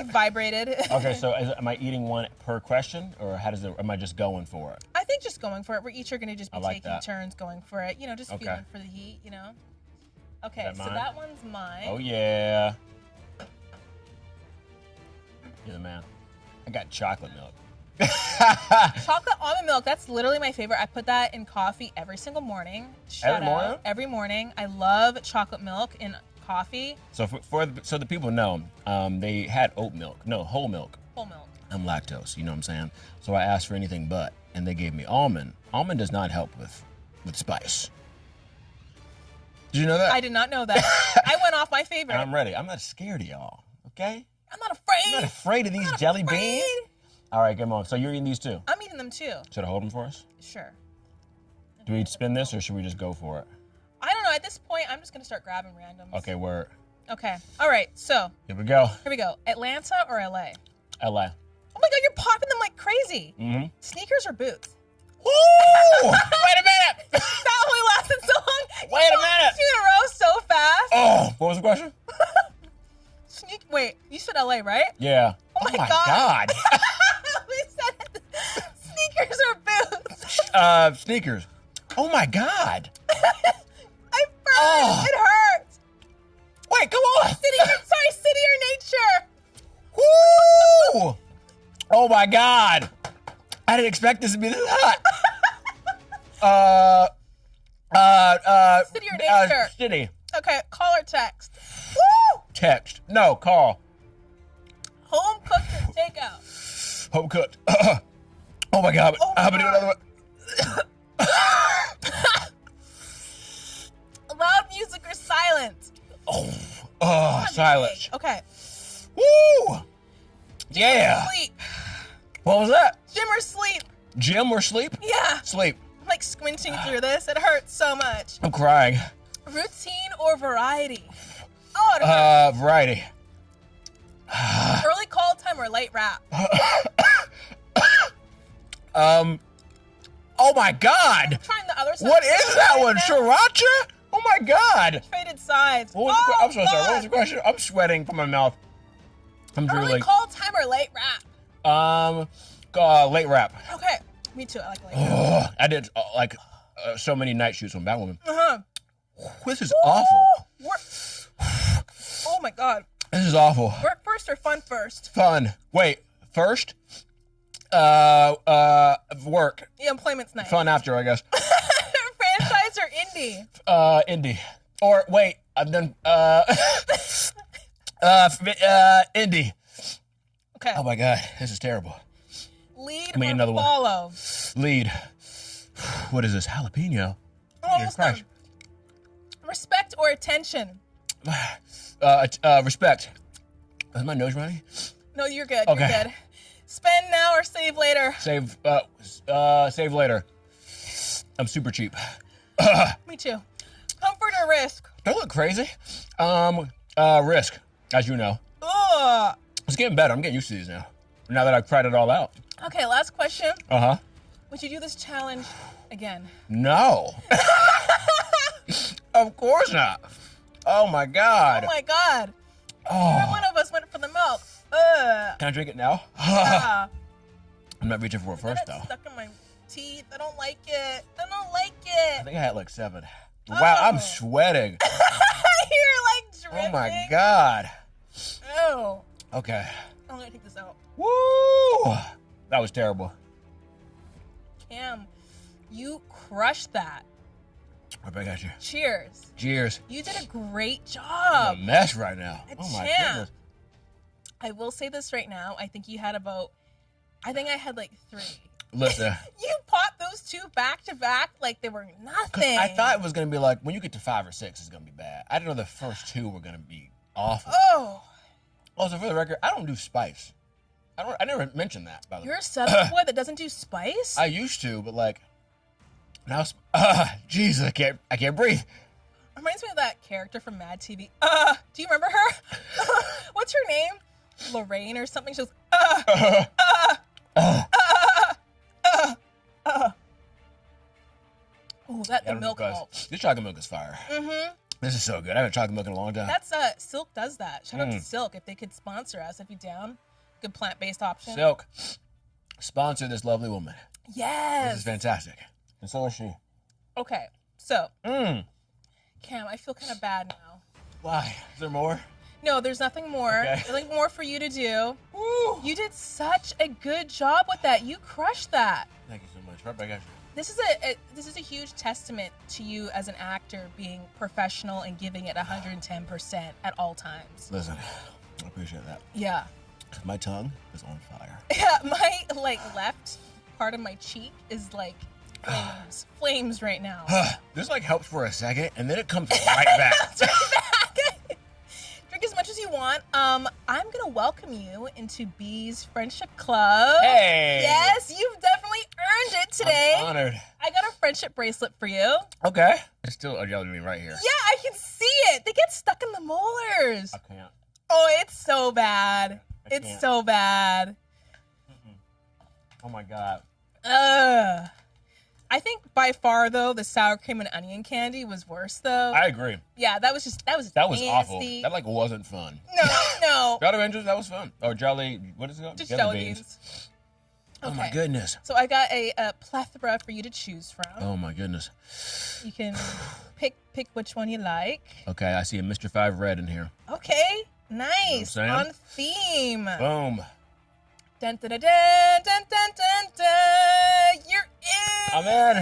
Vibrated. Okay, so am I eating one per question, or am I just going for it? I think just going for it. We each are gonna just be like taking that. turns going for it. You know, just Okay. feeling for the heat. You know. Okay, Is that so mine? that one's mine. Oh yeah. You're the man. I got chocolate milk. Chocolate almond milk, that's literally my favorite. I put that in coffee every single morning. Every morning? Every morning. I love chocolate milk in coffee. So so the people know, they had oat milk. No, whole milk. Whole milk. I'm lactose, you know what I'm saying? So I asked for anything but, and they gave me almond. Almond does not help with spice. Did you know that? I did not know that. I went off my favorite. I'm ready. I'm not scared of y'all, okay? I'm not afraid. I'm not afraid of these I'm not jelly afraid. beans. All right, come on. So you're eating these too? I'm eating them too. Should I hold them for us? Sure. Do we spin this, or should we just go for it? I don't know. At this point, I'm just going to start grabbing randoms. Okay, we're... Okay. All right. So, Here we go. here we go. Atlanta or LA? LA. Oh my God, you're popping them like crazy. Mm-hmm. Sneakers or boots? Woo! Wait a minute! That only lasted so long. Wait a minute! 2 in a row so fast. Oh, what was the question? Wait, you said LA, right? Yeah. Oh my God. We said sneakers or boots. Sneakers. Oh my God. I burned. Oh. It hurts. Wait, come on. City or nature. Woo! Oh my God. I didn't expect this to be this hot. City or nature? City. Okay, call or text. Woo! Text. No, call. Home cooked or takeout? Home cooked. Oh my God. Oh my I'm gonna do another one. Loud music or silent? Silence. Okay. Woo! Yeah. Sleep. What was that? Gym or sleep? Gym or sleep? Yeah. Sleep. I'm like squinting through this. It hurts so much. I'm crying. Routine or variety? Oh, it hurts. Variety. Early call time or late wrap? Oh my God. Trying the other side. What is that one? Sriracha? Oh my God. Traded sides. What was I'm so sorry. What was God. the question? I'm sweating from my mouth. I'm Early drooling. call time or late wrap? Late wrap. Okay. Me too. I like late wrap. I did so many night shoots on Batwoman. Uh-huh. This is awful. Oh my God. This is awful. Work first or fun first? Fun. Wait, first? Work. The employment's nice. Fun after, I guess. Franchise or indie? Indie. Or wait, I've done indie. Okay. Oh my God, this is terrible. Lead me or another one. follow? Lead. What is this? Jalapeno. Almost Christ. done. Respect or attention? Respect. Is my nose running? No, you're good. Okay. You're good. Spend now or save later? Save later. I'm super cheap. Me too. Comfort or risk? Do I look crazy? Risk, as you know. Ugh. It's getting better. I'm getting used to these now. Now that I've tried it all out. Okay, last question. Uh-huh. Would you do this challenge again? No. Of course not. Oh my God. Oh my God. Oh. Neither one of us went for the milk. Ugh. Can I drink it now? Yeah. I'm not reaching for it first Got though. it stuck in my teeth. I don't like it. I don't like I it. think I had like 7. Wow, I'm Oh. sweating. You're like dripping. Oh my God. Ew. Okay. I'm gonna take this out. Woo! That was terrible. Cam, you crushed that. I got you. Cheers. Cheers. You did a great I'm job. a mess right now. A Oh my champ. goodness. I will say this right now. I think you had I had like 3. Listen. You popped those 2 back to back like they were 'Cause nothing. I thought it was gonna be like when you get to 5 or 6, it's gonna be bad. I didn't know the first 2 were gonna be awful. Oh, Also, for the record, I don't do spice. I never mentioned that, by the you're way. a Southern boy that doesn't do spice? I used to, but like now, Jesus, I can't breathe. Am I reminds me of that character from Mad TV. Do you remember her? What's her name? Lorraine or something. She goes, Oh, the milk helps. This chocolate milk is fire. This is so good. I haven't had chocolate milk in a long time. That's Silk does that. Shout out to Silk. If they could sponsor us, I'd be down. Good plant-based option. Silk, sponsor this lovely woman. Yes. This is fantastic. And so is she. Okay, so Cam, I feel kind of bad now. Why? Is there more? No, there's nothing more. Okay. There's nothing more for you to do. Woo. You did such a good job with that. You crushed that. Thank you so much. Right back at you. This is a huge testament to you as an actor being professional and giving it 110% at all times. Listen, I appreciate that. Yeah. My tongue is on fire. Yeah, my left part of my cheek is flames right now. This helps for a second, and then it comes right back. Drink as much as you want. I'm gonna welcome you into B's Friendship Club. Hey. Yes, you've definitely earned it today. I'm honored. I got a friendship bracelet for you. Okay. It's still yelling at me right here. Yeah, I can see it. They get stuck in the molars. I can't. Oh, it's so bad. It's so bad. Oh my God. I think by far though the sour cream and onion candy was worse though. I agree. Yeah, that was awful. nasty. That wasn't fun. No. Jolly Ranchers, that was fun. Or Jolly, what is it called? Just jelly beans. Oh my goodness. So I got a plethora for you to choose from. Oh my goodness. You can pick which one you like. Okay, I see a Mr. 5 Red in here. Okay, nice. You know what I'm on theme. Boom. Dun dun dun dun dun dun dun dun. You're in. I'm in.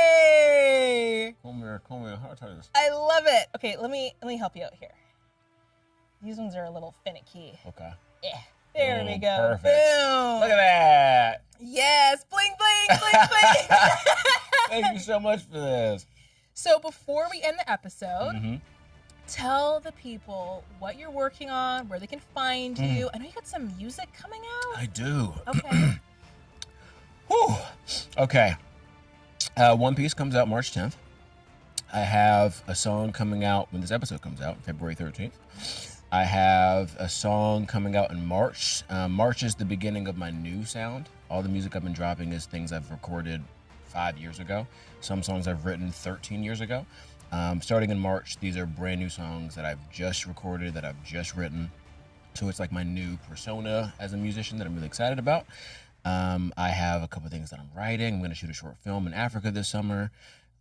Yay! Come here. How do I tell this? I love it. Okay, let me help you out here. These ones are a little finicky. Okay. Yeah. There we go. Perfect. Boom. Look at that. Yes. Bling, bling, bling, bling. Thank you so much for this. So before we end the episode, tell the people what you're working on, where they can find you. I know you got some music coming out. I do. Okay. Whew. Okay. One Piece comes out March 10th. I have a song coming out when this episode comes out, February 13th. I have a song coming out in March. March is the beginning of my new sound. All the music I've been dropping is things I've recorded 5 years ago. Some songs I've written 13 years ago. Starting in March, these are brand new songs that I've just recorded, that I've just written. So it's like my new persona as a musician that I'm really excited about. I have a couple things that I'm writing. I'm going to shoot a short film in Africa this summer.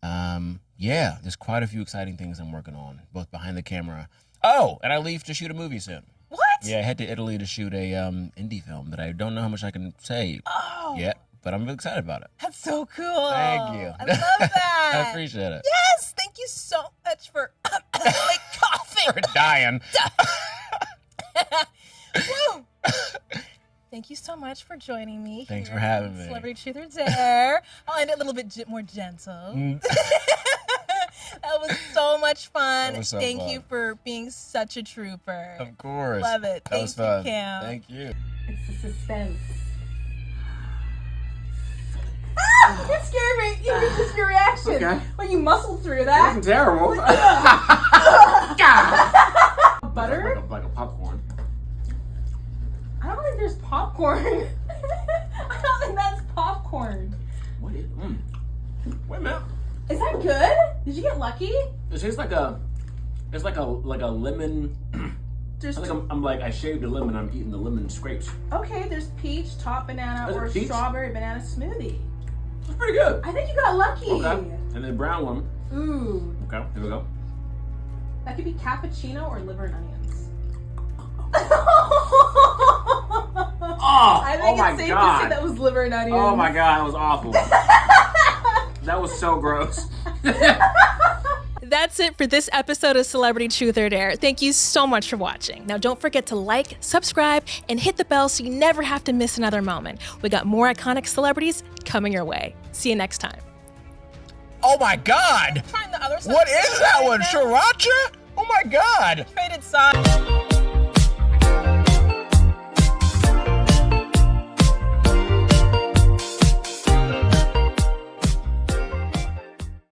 Yeah, there's quite a few exciting things I'm working on, both behind the camera. Oh, and I leave to shoot a movie soon. What? Yeah, I head to Italy to shoot a indie film that I don't know how much I can say yet, but I'm really excited about it. That's so cool. Thank you. I love that. I appreciate it. Yes, thank you so much for my coughing. For dying. Woo. Thank you so much for joining me. Thanks here for having on me. Celebrity Truth or Dare. I'll end it a little bit more gentle. That was so much fun. Was so Thank fun. you for being such a trooper. Of course. Love it. That was fun. Thank you, Cam. Thank you. It's the suspense. You scared me. You just your reaction. Okay. When you muscled through It that. wasn't terrible. Butter? Like a popcorn. I don't think there's popcorn. I don't think that's popcorn. What is? Wait a minute. Is that good? Did you get lucky? It tastes like a. It's like a lemon. There's I shaved a lemon. I'm eating the lemon scrapes. okay. There's peach, top banana, Is it or peach? strawberry banana smoothie. It's pretty good. I think you got lucky. Okay. And then brown one. Ooh, Okay. Here we go. that could be cappuccino or liver and onions. Oh! I think Oh my it's safe to god! say that was liver and onions. Oh my god! That was awful. That was so gross. That's it for this episode of Celebrity Truth or Dare. Thank you so much for watching. Now don't forget to like, subscribe, and hit the bell so you never have to miss another moment. We got more iconic celebrities coming your way. See you next time. Oh my God! Trying the other side. What is that one? Sriracha? Oh my God! Traded sides.